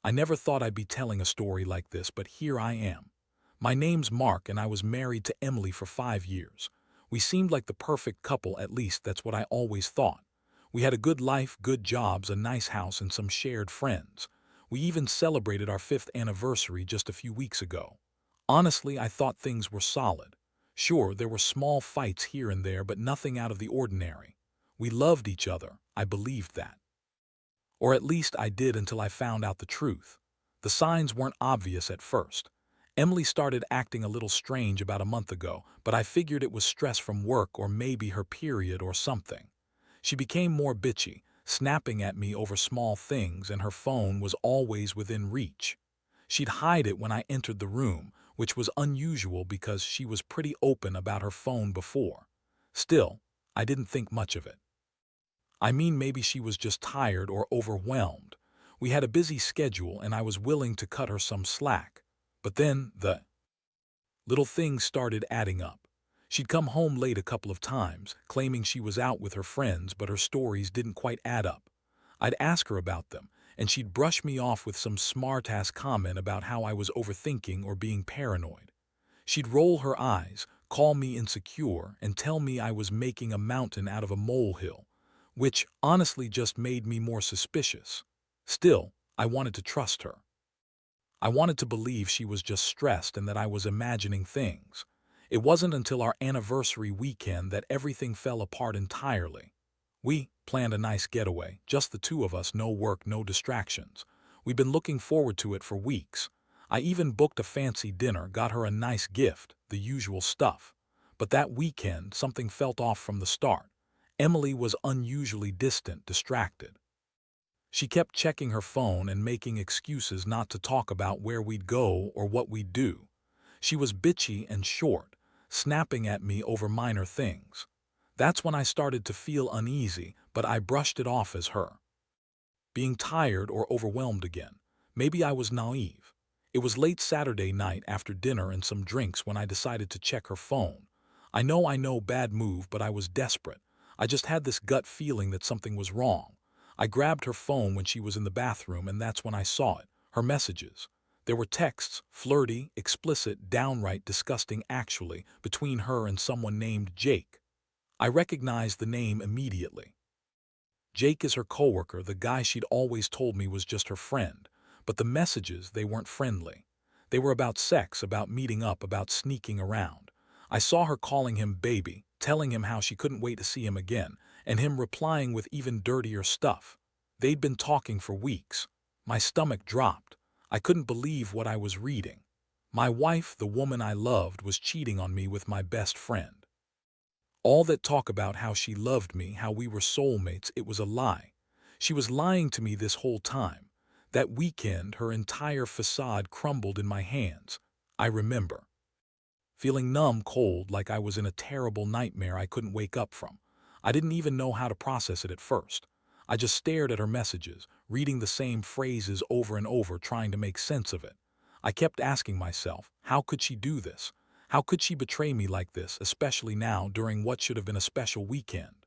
I never thought I'd be telling a story like this, but here I am. My name's Mark, and I was married to Emily for 5 years. We seemed like the perfect couple, at least that's what I always thought. We had a good life, good jobs, a nice house, and some shared friends. We even celebrated our 5th anniversary just a few weeks ago. Honestly, I thought things were solid. Sure, there were small fights here and there, but nothing out of the ordinary. We loved each other. I believed that. Or at least I did until I found out the truth. The signs weren't obvious at first. Emily started acting a little strange about a month ago, but I figured it was stress from work or maybe her period or something. She became more bitchy, snapping at me over small things, and her phone was always within reach. She'd hide it when I entered the room, which was unusual because she was pretty open about her phone before. Still, I didn't think much of it. I mean, maybe she was just tired or overwhelmed. We had a busy schedule and I was willing to cut her some slack. But then the little things started adding up. She'd come home late a couple of times, claiming she was out with her friends, but her stories didn't quite add up. I'd ask her about them, and she'd brush me off with some smart-ass comment about how I was overthinking or being paranoid. She'd roll her eyes, call me insecure, and tell me I was making a mountain out of a molehill, which honestly just made me more suspicious. Still, I wanted to trust her. I wanted to believe she was just stressed and that I was imagining things. It wasn't until our anniversary weekend that everything fell apart entirely. We planned a nice getaway, just the two of us, no work, no distractions. We'd been looking forward to it for weeks. I even booked a fancy dinner, got her a nice gift, the usual stuff. But that weekend, something felt off from the start. Emily was unusually distant, distracted. She kept checking her phone and making excuses not to talk about where we'd go or what we'd do. She was bitchy and short, snapping at me over minor things. That's when I started to feel uneasy, but I brushed it off as her being tired or overwhelmed again. Maybe I was naive. It was late Saturday night after dinner and some drinks when I decided to check her phone. I know, bad move, but I was desperate. I just had this gut feeling that something was wrong. I grabbed her phone when she was in the bathroom, and that's when I saw it, her messages. There were texts, flirty, explicit, downright disgusting actually, between her and someone named Jake. I recognized the name immediately. Jake is her coworker, the guy she'd always told me was just her friend. But the messages, they weren't friendly. They were about sex, about meeting up, about sneaking around. I saw her calling him baby, telling him how she couldn't wait to see him again, and him replying with even dirtier stuff. They'd been talking for weeks. My stomach dropped. I couldn't believe what I was reading. My wife, the woman I loved, was cheating on me with my best friend. All that talk about how she loved me, how we were soulmates, it was a lie. She was lying to me this whole time. That weekend, her entire facade crumbled in my hands. I remember feeling numb, cold, like I was in a terrible nightmare I couldn't wake up from. I didn't even know how to process it at first. I just stared at her messages, reading the same phrases over and over, trying to make sense of it. I kept asking myself, how could she do this? How could she betray me like this, especially now during what should have been a special weekend?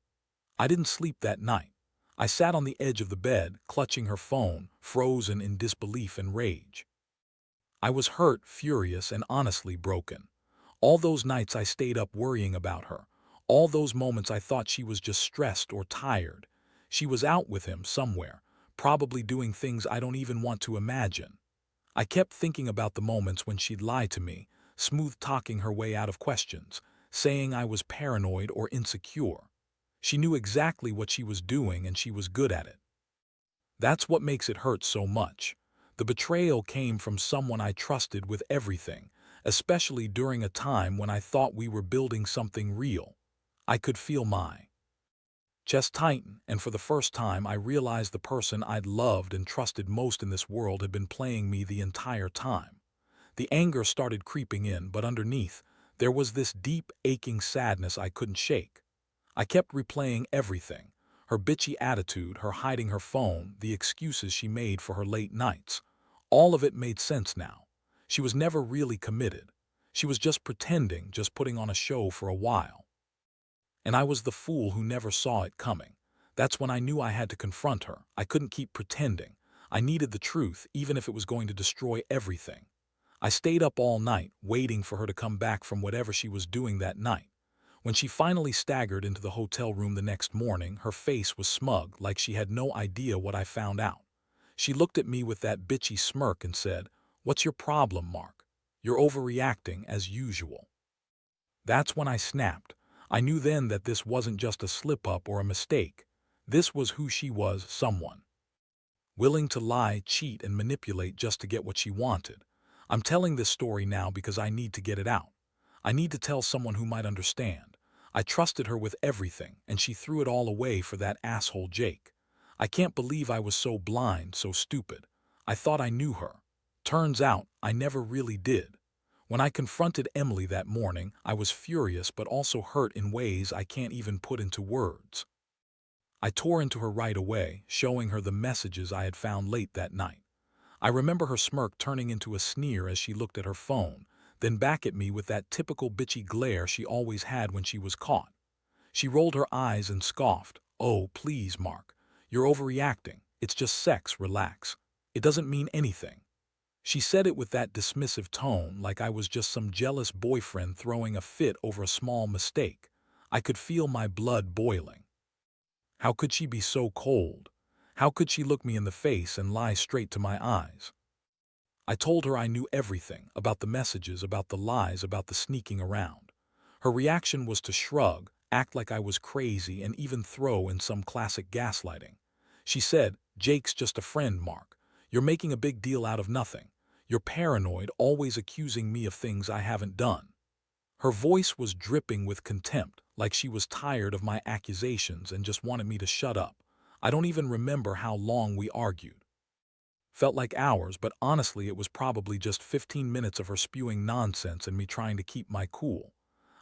I didn't sleep that night. I sat on the edge of the bed, clutching her phone, frozen in disbelief and rage. I was hurt, furious, and honestly broken. All those nights I stayed up worrying about her. All those moments I thought she was just stressed or tired. She was out with him somewhere, probably doing things I don't even want to imagine. I kept thinking about the moments when she'd lie to me, smooth-talking her way out of questions, saying I was paranoid or insecure. She knew exactly what she was doing and she was good at it. That's what makes it hurt so much. The betrayal came from someone I trusted with everything, especially during a time when I thought we were building something real. I could feel my chest tighten, and for the first time I realized the person I'd loved and trusted most in this world had been playing me the entire time. The anger started creeping in, but underneath, there was this deep, aching sadness I couldn't shake. I kept replaying everything. Her bitchy attitude, her hiding her phone, the excuses she made for her late nights. All of it made sense now. She was never really committed. She was just pretending, just putting on a show for a while. And I was the fool who never saw it coming. That's when I knew I had to confront her. I couldn't keep pretending. I needed the truth, even if it was going to destroy everything. I stayed up all night, waiting for her to come back from whatever she was doing that night. When she finally staggered into the hotel room the next morning, her face was smug, like she had no idea what I found out. She looked at me with that bitchy smirk and said, "What's your problem, Mark? You're overreacting as usual." That's when I snapped. I knew then that this wasn't just a slip-up or a mistake. This was who she was, someone willing to lie, cheat, and manipulate just to get what she wanted. I'm telling this story now because I need to get it out. I need to tell someone who might understand. I trusted her with everything, and she threw it all away for that asshole Jake. I can't believe I was so blind, so stupid. I thought I knew her. Turns out, I never really did. When I confronted Emily that morning, I was furious but also hurt in ways I can't even put into words. I tore into her right away, showing her the messages I had found late that night. I remember her smirk turning into a sneer as she looked at her phone, then back at me with that typical bitchy glare she always had when she was caught. She rolled her eyes and scoffed. "Oh, please, Mark. You're overreacting. It's just sex, relax. It doesn't mean anything." She said it with that dismissive tone, like I was just some jealous boyfriend throwing a fit over a small mistake. I could feel my blood boiling. How could she be so cold? How could she look me in the face and lie straight to my eyes? I told her I knew everything, about the messages, about the lies, about the sneaking around. Her reaction was to shrug, act like I was crazy, and even throw in some classic gaslighting. She said, "Jake's just a friend, Mark. You're making a big deal out of nothing. You're paranoid, always accusing me of things I haven't done." Her voice was dripping with contempt, like she was tired of my accusations and just wanted me to shut up. I don't even remember how long we argued. Felt like hours, but honestly it was probably just 15 minutes of her spewing nonsense and me trying to keep my cool.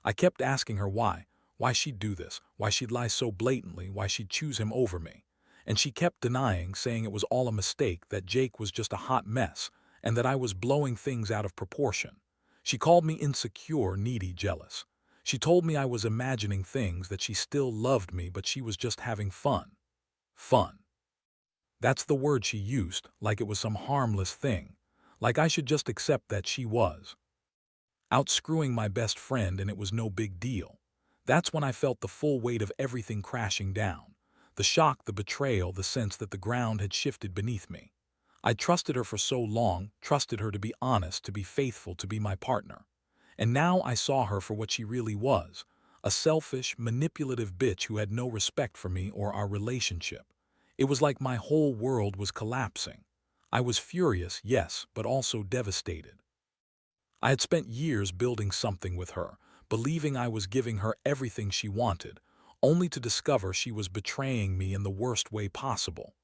I kept asking her why she'd do this, why she'd lie so blatantly, why she'd choose him over me. And she kept denying, saying it was all a mistake, that Jake was just a hot mess, and that I was blowing things out of proportion. She called me insecure, needy, jealous. She told me I was imagining things, that she still loved me, but she was just having fun. Fun. That's the word she used, like it was some harmless thing. Like I should just accept that she was out screwing my best friend and it was no big deal. That's when I felt the full weight of everything crashing down. The shock, the betrayal, the sense that the ground had shifted beneath me. I'd trusted her for so long, trusted her to be honest, to be faithful, to be my partner. And now I saw her for what she really was, a selfish, manipulative bitch who had no respect for me or our relationship. It was like my whole world was collapsing. I was furious, yes, but also devastated. I had spent years building something with her, believing I was giving her everything she wanted, only to discover she was betraying me in the worst way possible.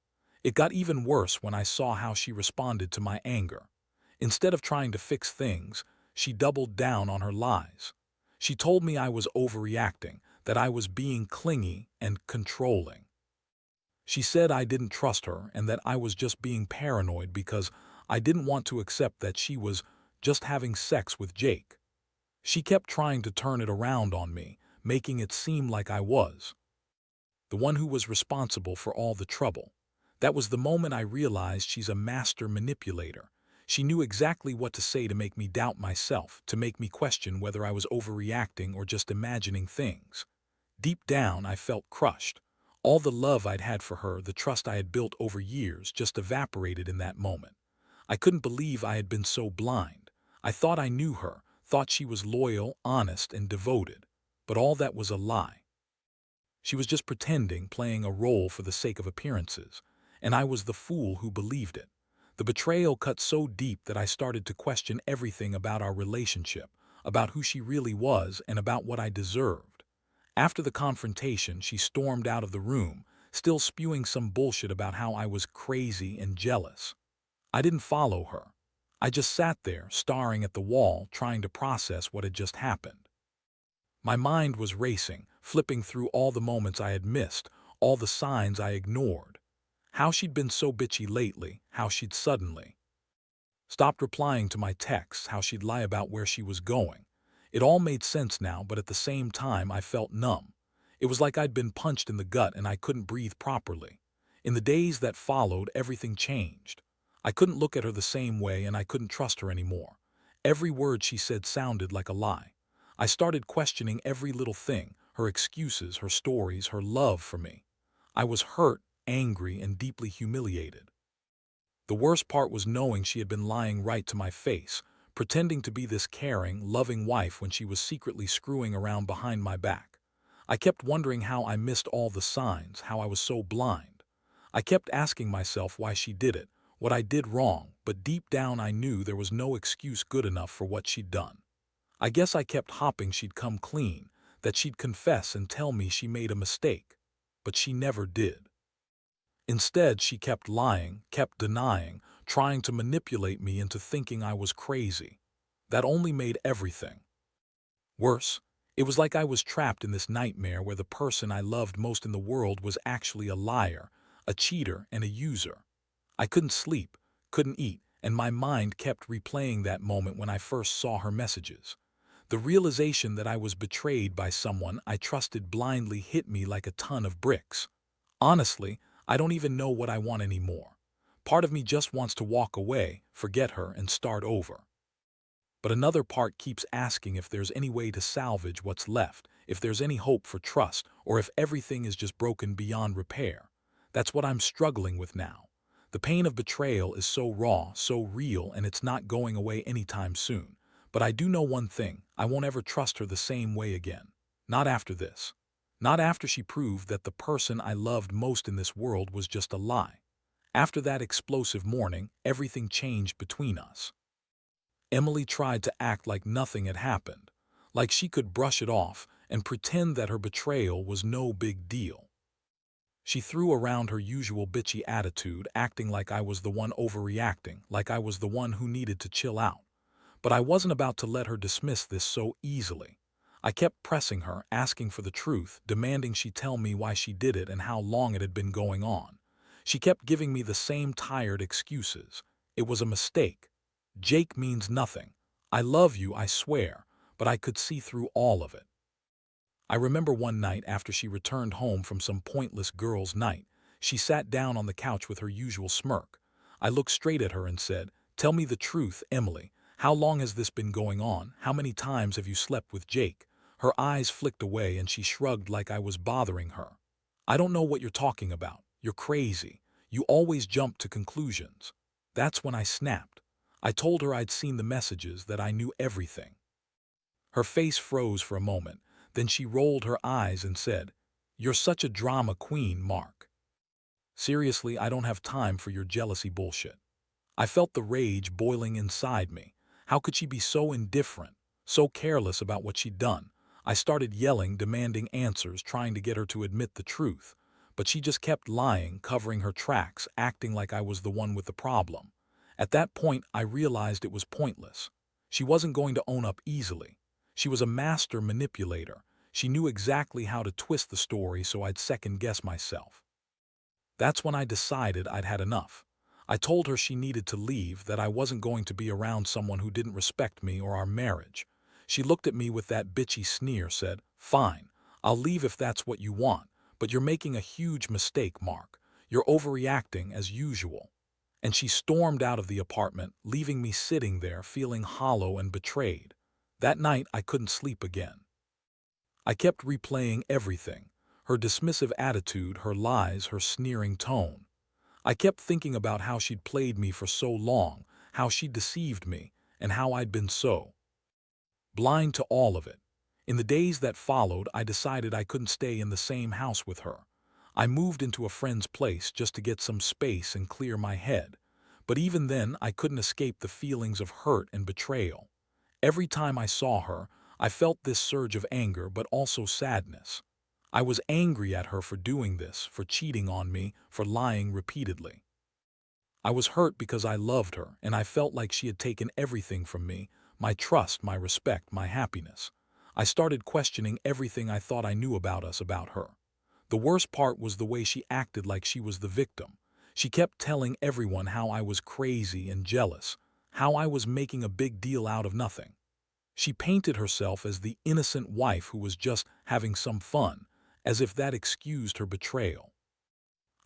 It got even worse when I saw how she responded to my anger. Instead of trying to fix things, she doubled down on her lies. She told me I was overreacting, that I was being clingy and controlling. She said I didn't trust her and that I was just being paranoid because I didn't want to accept that she was just having sex with Jake. She kept trying to turn it around on me, making it seem like I was the one who was responsible for all the trouble. That was the moment I realized she's a master manipulator. She knew exactly what to say to make me doubt myself, to make me question whether I was overreacting or just imagining things. Deep down, I felt crushed. All the love I'd had for her, the trust I had built over years, just evaporated in that moment. I couldn't believe I had been so blind. I thought I knew her, thought she was loyal, honest, and devoted. But all that was a lie. She was just pretending, playing a role for the sake of appearances, and I was the fool who believed it. The betrayal cut so deep that I started to question everything about our relationship, about who she really was, and about what I deserved. After the confrontation, she stormed out of the room, still spewing some bullshit about how I was crazy and jealous. I didn't follow her. I just sat there, staring at the wall, trying to process what had just happened. My mind was racing, flipping through all the moments I had missed, all the signs I ignored. How she'd been so bitchy lately, how she'd suddenly stopped replying to my texts, how she'd lie about where she was going. It all made sense now, but at the same time I felt numb. It was like I'd been punched in the gut and I couldn't breathe properly. In the days that followed, everything changed. I couldn't look at her the same way and I couldn't trust her anymore. Every word she said sounded like a lie. I started questioning every little thing, her excuses, her stories, her love for me. I was hurt, angry, and deeply humiliated. The worst part was knowing she had been lying right to my face, pretending to be this caring, loving wife when she was secretly screwing around behind my back. I kept wondering how I missed all the signs, how I was so blind. I kept asking myself why she did it, what I did wrong, but deep down I knew there was no excuse good enough for what she'd done. I guess I kept hoping she'd come clean, that she'd confess and tell me she made a mistake. But she never did. Instead, she kept lying, kept denying, trying to manipulate me into thinking I was crazy. That only made everything worse. It was like I was trapped in this nightmare where the person I loved most in the world was actually a liar, a cheater, and a user. I couldn't sleep, couldn't eat, and my mind kept replaying that moment when I first saw her messages. The realization that I was betrayed by someone I trusted blindly hit me like a ton of bricks. Honestly, I don't even know what I want anymore. Part of me just wants to walk away, forget her, and start over. But another part keeps asking if there's any way to salvage what's left, if there's any hope for trust, or if everything is just broken beyond repair. That's what I'm struggling with now. The pain of betrayal is so raw, so real, and it's not going away anytime soon. But I do know one thing: I won't ever trust her the same way again. Not after this. Not after she proved that the person I loved most in this world was just a lie. After that explosive morning, everything changed between us. Emily tried to act like nothing had happened, like she could brush it off and pretend that her betrayal was no big deal. She threw around her usual bitchy attitude, acting like I was the one overreacting, like I was the one who needed to chill out. But I wasn't about to let her dismiss this so easily. I kept pressing her, asking for the truth, demanding she tell me why she did it and how long it had been going on. She kept giving me the same tired excuses. It was a mistake. Jake means nothing. I love you, I swear, but I could see through all of it. I remember one night after she returned home from some pointless girls' night, she sat down on the couch with her usual smirk. I looked straight at her and said, "Tell me the truth, Emily. How long has this been going on? How many times have you slept with Jake?" Her eyes flicked away and she shrugged like I was bothering her. "I don't know what you're talking about. You're crazy. You always jump to conclusions." That's when I snapped. I told her I'd seen the messages, that I knew everything. Her face froze for a moment, then she rolled her eyes and said, "You're such a drama queen, Mark. Seriously, I don't have time for your jealousy bullshit." I felt the rage boiling inside me. How could she be so indifferent, so careless about what she'd done? I started yelling, demanding answers, trying to get her to admit the truth. But she just kept lying, covering her tracks, acting like I was the one with the problem. At that point, I realized it was pointless. She wasn't going to own up easily. She was a master manipulator. She knew exactly how to twist the story so I'd second-guess myself. That's when I decided I'd had enough. I told her she needed to leave, that I wasn't going to be around someone who didn't respect me or our marriage. She looked at me with that bitchy sneer, said, "Fine, I'll leave if that's what you want, but you're making a huge mistake, Mark. You're overreacting as usual." And she stormed out of the apartment, leaving me sitting there feeling hollow and betrayed. That night I couldn't sleep again. I kept replaying everything: her dismissive attitude, her lies, her sneering tone. I kept thinking about how she'd played me for so long, how she'd deceived me, and how I'd been so blind to all of it. In the days that followed, I decided I couldn't stay in the same house with her. I moved into a friend's place just to get some space and clear my head. But even then, I couldn't escape the feelings of hurt and betrayal. Every time I saw her, I felt this surge of anger, but also sadness. I was angry at her for doing this, for cheating on me, for lying repeatedly. I was hurt because I loved her, and I felt like she had taken everything from me: my trust, my respect, my happiness. I started questioning everything I thought I knew about us, about her. The worst part was the way she acted like she was the victim. She kept telling everyone how I was crazy and jealous, how I was making a big deal out of nothing. She painted herself as the innocent wife who was just having some fun, as if that excused her betrayal.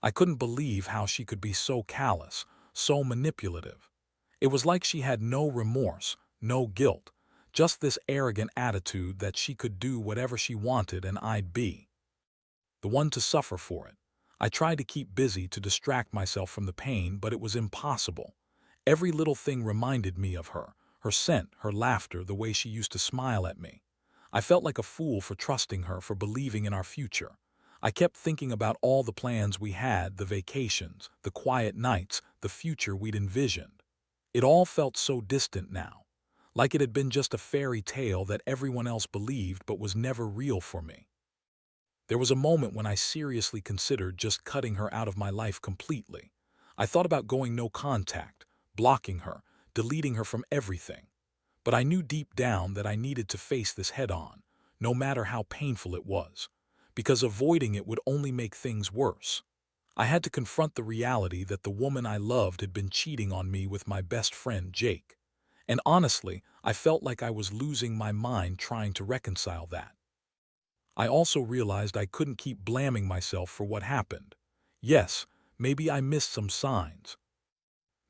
I couldn't believe how she could be so callous, so manipulative. It was like she had no remorse, no guilt, just this arrogant attitude that she could do whatever she wanted and I'd be the one to suffer for it. I tried to keep busy to distract myself from the pain, but it was impossible. Every little thing reminded me of her scent, her laughter, the way she used to smile at me. I felt like a fool for trusting her, for believing in our future. I kept thinking about all the plans we had, the vacations, the quiet nights, the future we'd envisioned. It all felt so distant now, like it had been just a fairy tale that everyone else believed but was never real for me. There was a moment when I seriously considered just cutting her out of my life completely. I thought about going no contact, blocking her, deleting her from everything. But I knew deep down that I needed to face this head-on, no matter how painful it was, because avoiding it would only make things worse. I had to confront the reality that the woman I loved had been cheating on me with my best friend, Jake. And honestly, I felt like I was losing my mind trying to reconcile that. I also realized I couldn't keep blaming myself for what happened. Yes, maybe I missed some signs.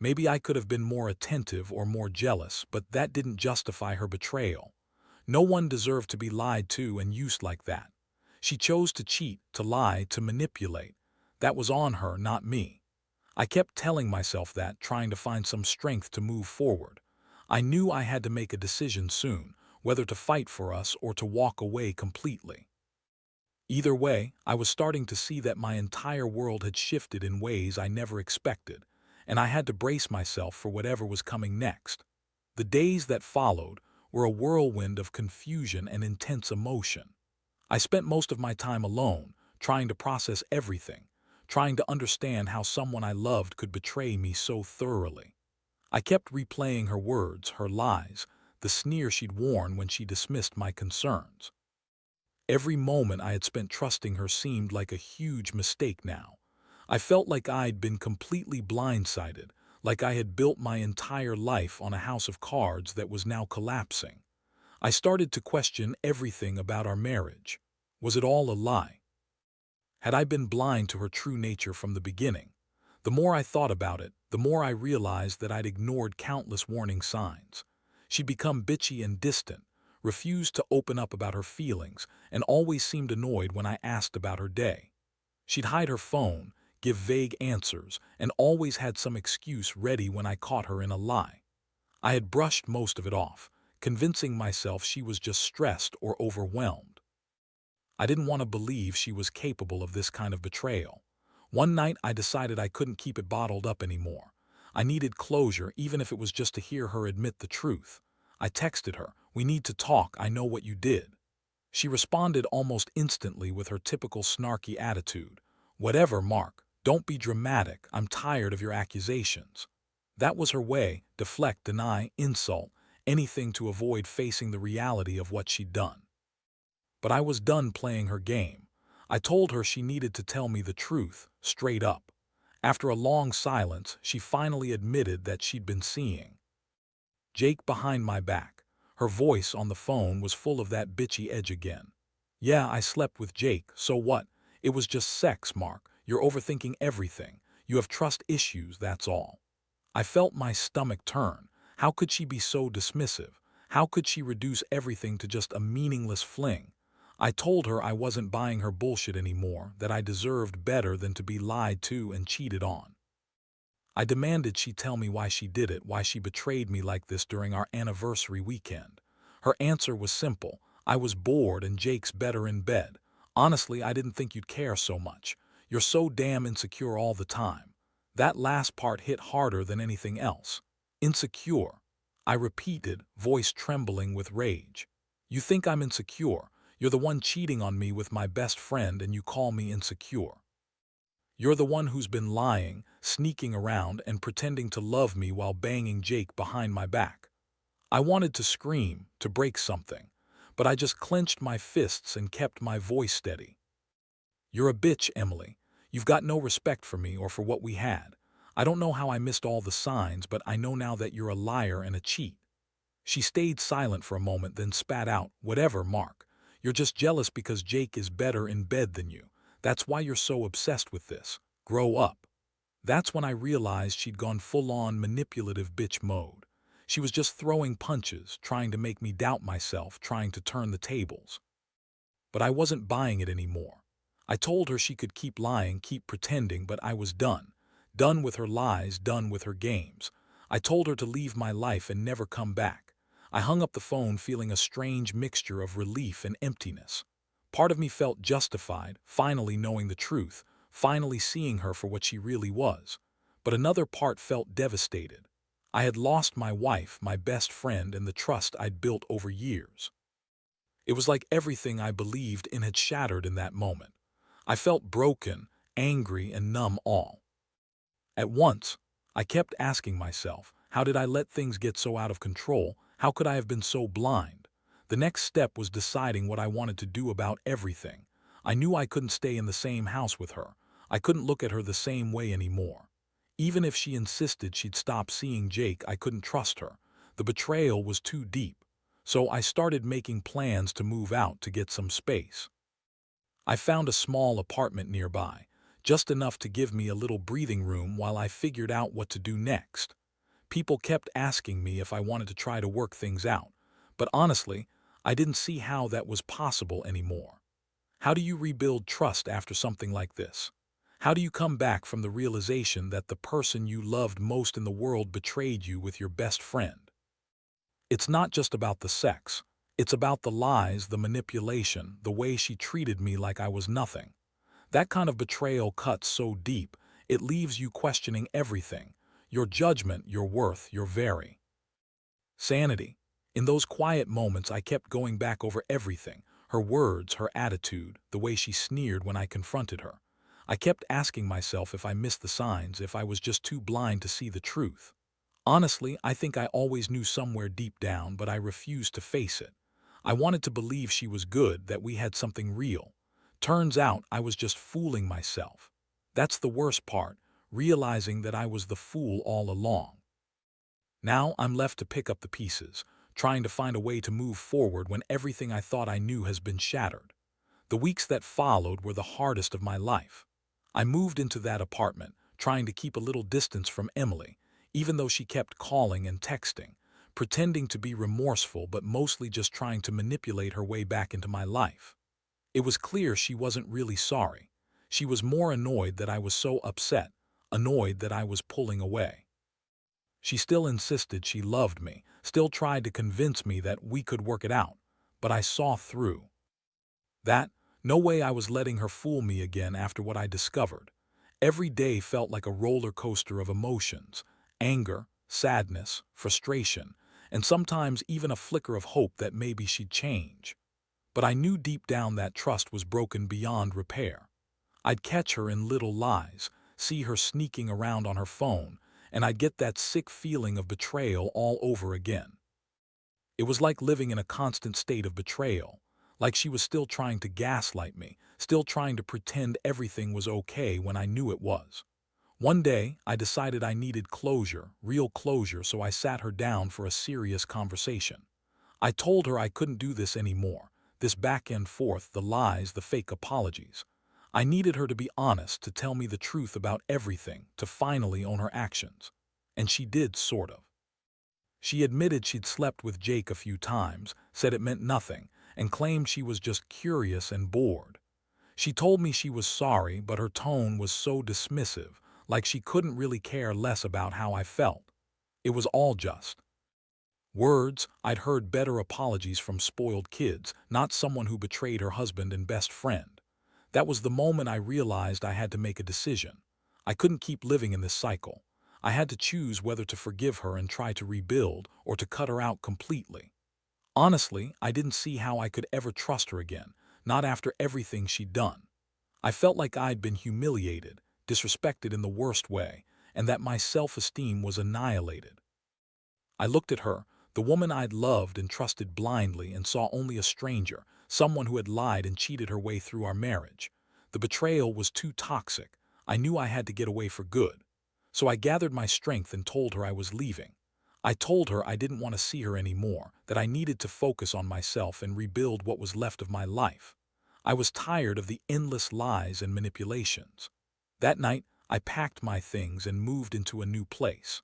Maybe I could have been more attentive or more jealous, but that didn't justify her betrayal. No one deserved to be lied to and used like that. She chose to cheat, to lie, to manipulate. That was on her, not me. I kept telling myself that, trying to find some strength to move forward. I knew I had to make a decision soon, whether to fight for us or to walk away completely. Either way, I was starting to see that my entire world had shifted in ways I never expected, and I had to brace myself for whatever was coming next. The days that followed were a whirlwind of confusion and intense emotion. I spent most of my time alone, trying to process everything, trying to understand how someone I loved could betray me so thoroughly. I kept replaying her words, her lies, the sneer she'd worn when she dismissed my concerns. Every moment I had spent trusting her seemed like a huge mistake now. I felt like I'd been completely blindsided, like I had built my entire life on a house of cards that was now collapsing. I started to question everything about our marriage. Was it all a lie? Had I been blind to her true nature from the beginning? The more I thought about it, the more I realized that I'd ignored countless warning signs. She'd become bitchy and distant, refused to open up about her feelings, and always seemed annoyed when I asked about her day. She'd hide her phone, give vague answers, and always had some excuse ready when I caught her in a lie. I had brushed most of it off, convincing myself she was just stressed or overwhelmed. I didn't want to believe she was capable of this kind of betrayal. One night I decided I couldn't keep it bottled up anymore. I needed closure, even if it was just to hear her admit the truth. I texted her, "We need to talk, I know what you did." She responded almost instantly with her typical snarky attitude. "Whatever, Mark, don't be dramatic, I'm tired of your accusations." That was her way: deflect, deny, insult, anything to avoid facing the reality of what she'd done. But I was done playing her game. I told her she needed to tell me the truth, straight up. After a long silence, she finally admitted that she'd been seeing Jake behind my back. Her voice on the phone was full of that bitchy edge again. "Yeah, I slept with Jake, so what? It was just sex, Mark. You're overthinking everything. You have trust issues, that's all." I felt my stomach turn. How could she be so dismissive? How could she reduce everything to just a meaningless fling? I told her I wasn't buying her bullshit anymore, that I deserved better than to be lied to and cheated on. I demanded she tell me why she did it, why she betrayed me like this during our anniversary weekend. Her answer was simple: "I was bored and Jake's better in bed. Honestly, I didn't think you'd care so much. You're so damn insecure all the time." That last part hit harder than anything else. Insecure, I repeated, voice trembling with rage. "You think I'm insecure? You're the one cheating on me with my best friend and you call me insecure. You're the one who's been lying, sneaking around, and pretending to love me while banging Jake behind my back." I wanted to scream, to break something, but I just clenched my fists and kept my voice steady. "You're a bitch, Emily. You've got no respect for me or for what we had. I don't know how I missed all the signs, but I know now that you're a liar and a cheat." She stayed silent for a moment, then spat out, "Whatever, Mark. You're just jealous because Jake is better in bed than you. That's why you're so obsessed with this." Grow up. That's when I realized she'd gone full-on manipulative bitch mode. She was just throwing punches, trying to make me doubt myself, trying to turn the tables. But I wasn't buying it anymore. I told her she could keep lying, keep pretending, but I was done. Done with her lies, done with her games. I told her to leave my life and never come back. I hung up the phone feeling a strange mixture of relief and emptiness. Part of me felt justified, finally knowing the truth, finally seeing her for what she really was. But another part felt devastated. I had lost my wife, my best friend, and the trust I'd built over years. It was like everything I believed in had shattered in that moment. I felt broken, angry, and numb all at once. I kept asking myself, how did I let things get so out of control? How could I have been so blind? The next step was deciding what I wanted to do about everything. I knew I couldn't stay in the same house with her. I couldn't look at her the same way anymore. Even if she insisted she'd stop seeing Jake, I couldn't trust her. The betrayal was too deep. So I started making plans to move out to get some space. I found a small apartment nearby, just enough to give me a little breathing room while I figured out what to do next. People kept asking me if I wanted to try to work things out, but honestly, I didn't see how that was possible anymore. How do you rebuild trust after something like this? How do you come back from the realization that the person you loved most in the world betrayed you with your best friend? It's not just about the sex. It's about the lies, the manipulation, the way she treated me like I was nothing. That kind of betrayal cuts so deep, it leaves you questioning everything. Your judgment, your worth, your very sanity. In those quiet moments, I kept going back over everything. Her words, her attitude, the way she sneered when I confronted her. I kept asking myself if I missed the signs, if I was just too blind to see the truth. Honestly, I think I always knew somewhere deep down, but I refused to face it. I wanted to believe she was good, that we had something real. Turns out I was just fooling myself. That's the worst part, realizing that I was the fool all along. Now I'm left to pick up the pieces, trying to find a way to move forward when everything I thought I knew has been shattered. The weeks that followed were the hardest of my life. I moved into that apartment, trying to keep a little distance from Emily, even though she kept calling and texting, pretending to be remorseful but mostly just trying to manipulate her way back into my life. It was clear she wasn't really sorry. She was more annoyed that I was so upset, annoyed that I was pulling away. She still insisted she loved me, still tried to convince me that we could work it out, but I saw through that. No way I was letting her fool me again after what I discovered. Every day felt like a roller coaster of emotions, anger, sadness, frustration, and sometimes even a flicker of hope that maybe she'd change. But I knew deep down that trust was broken beyond repair. I'd catch her in little lies, see her sneaking around on her phone, and I'd get that sick feeling of betrayal all over again. It was like living in a constant state of betrayal, like she was still trying to gaslight me, still trying to pretend everything was okay when I knew it was. One day, I decided I needed closure, real closure, so I sat her down for a serious conversation. I told her I couldn't do this anymore, this back and forth, the lies, the fake apologies. I needed her to be honest, to tell me the truth about everything, to finally own her actions. And she did, sort of. She admitted she'd slept with Jake a few times, said it meant nothing, and claimed she was just curious and bored. She told me she was sorry, but her tone was so dismissive, like she couldn't really care less about how I felt. It was all just words. I'd heard better apologies from spoiled kids, not someone who betrayed her husband and best friend. That was the moment I realized I had to make a decision. I couldn't keep living in this cycle. I had to choose whether to forgive her and try to rebuild, or to cut her out completely. Honestly, I didn't see how I could ever trust her again, not after everything she'd done. I felt like I'd been humiliated, disrespected in the worst way, and that my self-esteem was annihilated. I looked at her, the woman I'd loved and trusted blindly, and saw only a stranger, someone who had lied and cheated her way through our marriage. The betrayal was too toxic. I knew I had to get away for good. So I gathered my strength and told her I was leaving. I told her I didn't want to see her anymore, that I needed to focus on myself and rebuild what was left of my life. I was tired of the endless lies and manipulations. That night, I packed my things and moved into a new place.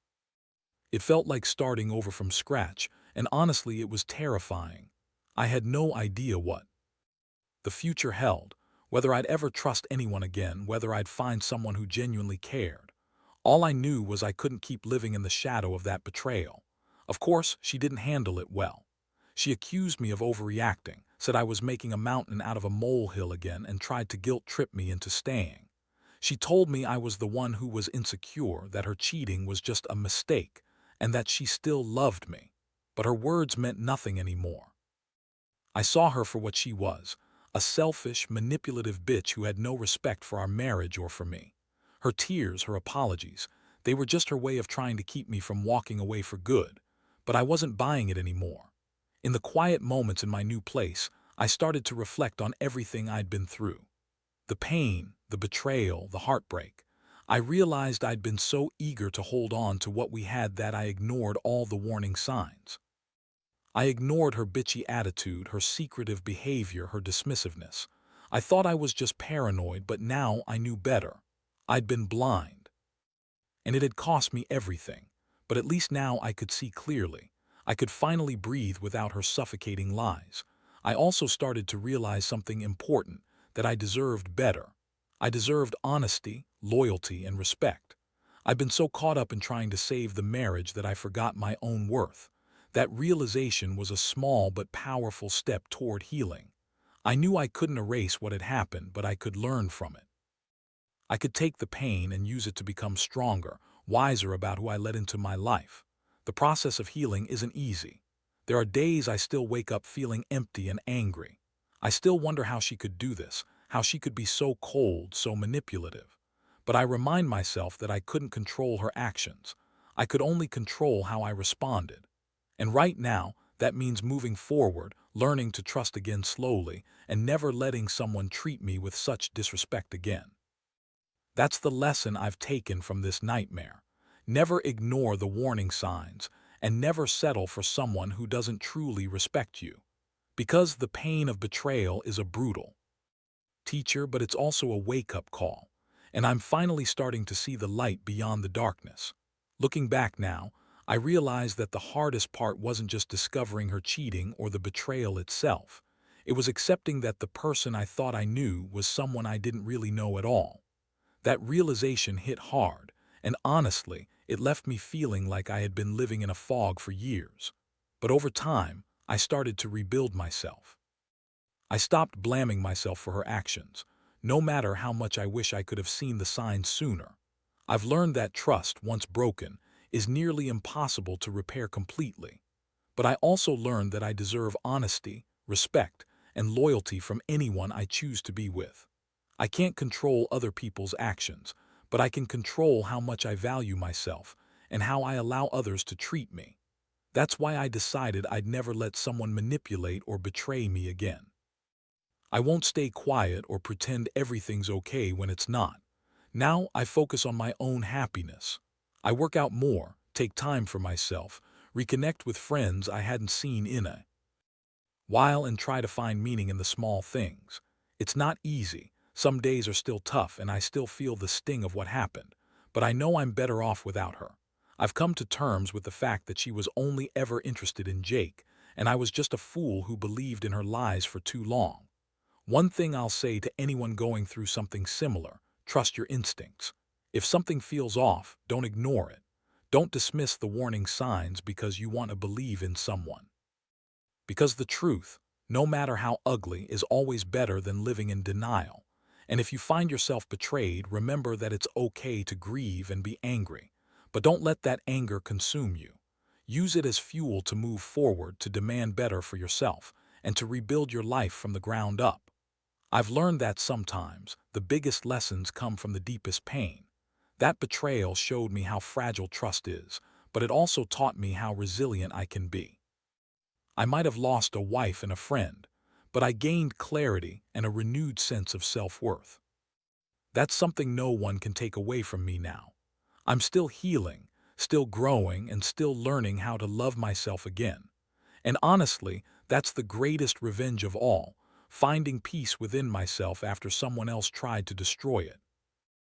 It felt like starting over from scratch, and honestly, it was terrifying. I had no idea what the future held, whether I'd ever trust anyone again, whether I'd find someone who genuinely cared. All I knew was I couldn't keep living in the shadow of that betrayal. Of course, she didn't handle it well. She accused me of overreacting, said I was making a mountain out of a molehill again, and tried to guilt-trip me into staying. She told me I was the one who was insecure, that her cheating was just a mistake, and that she still loved me. But her words meant nothing anymore. I saw her for what she was, a selfish, manipulative bitch who had no respect for our marriage or for me. Her tears, her apologies, they were just her way of trying to keep me from walking away for good. But I wasn't buying it anymore. In the quiet moments in my new place, I started to reflect on everything I'd been through. The pain, the betrayal, the heartbreak. I realized I'd been so eager to hold on to what we had that I ignored all the warning signs. I ignored her bitchy attitude, her secretive behavior, her dismissiveness. I thought I was just paranoid, but now I knew better. I'd been blind. And it had cost me everything. But at least now I could see clearly. I could finally breathe without her suffocating lies. I also started to realize something important, that I deserved better. I deserved honesty, loyalty, and respect. I've been so caught up in trying to save the marriage that I forgot my own worth. That realization was a small but powerful step toward healing. I knew I couldn't erase what had happened, but I could learn from it. I could take the pain and use it to become stronger, wiser about who I let into my life. The process of healing isn't easy. There are days I still wake up feeling empty and angry. I still wonder how she could do this, how she could be so cold, so manipulative. But I remind myself that I couldn't control her actions. I could only control how I responded. And right now, that means moving forward, learning to trust again slowly, and never letting someone treat me with such disrespect again. That's the lesson I've taken from this nightmare. Never ignore the warning signs, and never settle for someone who doesn't truly respect you. Because the pain of betrayal is a brutal teacher, but it's also a wake-up call. And I'm finally starting to see the light beyond the darkness. Looking back now, I realize that the hardest part wasn't just discovering her cheating or the betrayal itself. It was accepting that the person I thought I knew was someone I didn't really know at all. That realization hit hard, and honestly, it left me feeling like I had been living in a fog for years. But over time, I started to rebuild myself. I stopped blaming myself for her actions, no matter how much I wish I could have seen the signs sooner. I've learned that trust, once broken, is nearly impossible to repair completely. But I also learned that I deserve honesty, respect, and loyalty from anyone I choose to be with. I can't control other people's actions, but I can control how much I value myself and how I allow others to treat me. That's why I decided I'd never let someone manipulate or betray me again. I won't stay quiet or pretend everything's okay when it's not. Now I focus on my own happiness. I work out more, take time for myself, reconnect with friends I hadn't seen in a while, and try to find meaning in the small things. It's not easy. Some days are still tough and I still feel the sting of what happened, but I know I'm better off without her. I've come to terms with the fact that she was only ever interested in Jake, and I was just a fool who believed in her lies for too long. One thing I'll say to anyone going through something similar: trust your instincts. If something feels off, don't ignore it. Don't dismiss the warning signs because you want to believe in someone. Because the truth, no matter how ugly, is always better than living in denial. And if you find yourself betrayed, remember that it's okay to grieve and be angry. But don't let that anger consume you. Use it as fuel to move forward, to demand better for yourself, and to rebuild your life from the ground up. I've learned that sometimes the biggest lessons come from the deepest pain. That betrayal showed me how fragile trust is, but it also taught me how resilient I can be. I might have lost a wife and a friend, but I gained clarity and a renewed sense of self-worth. That's something no one can take away from me now. I'm still healing, still growing, and still learning how to love myself again. And honestly, that's the greatest revenge of all, finding peace within myself after someone else tried to destroy it.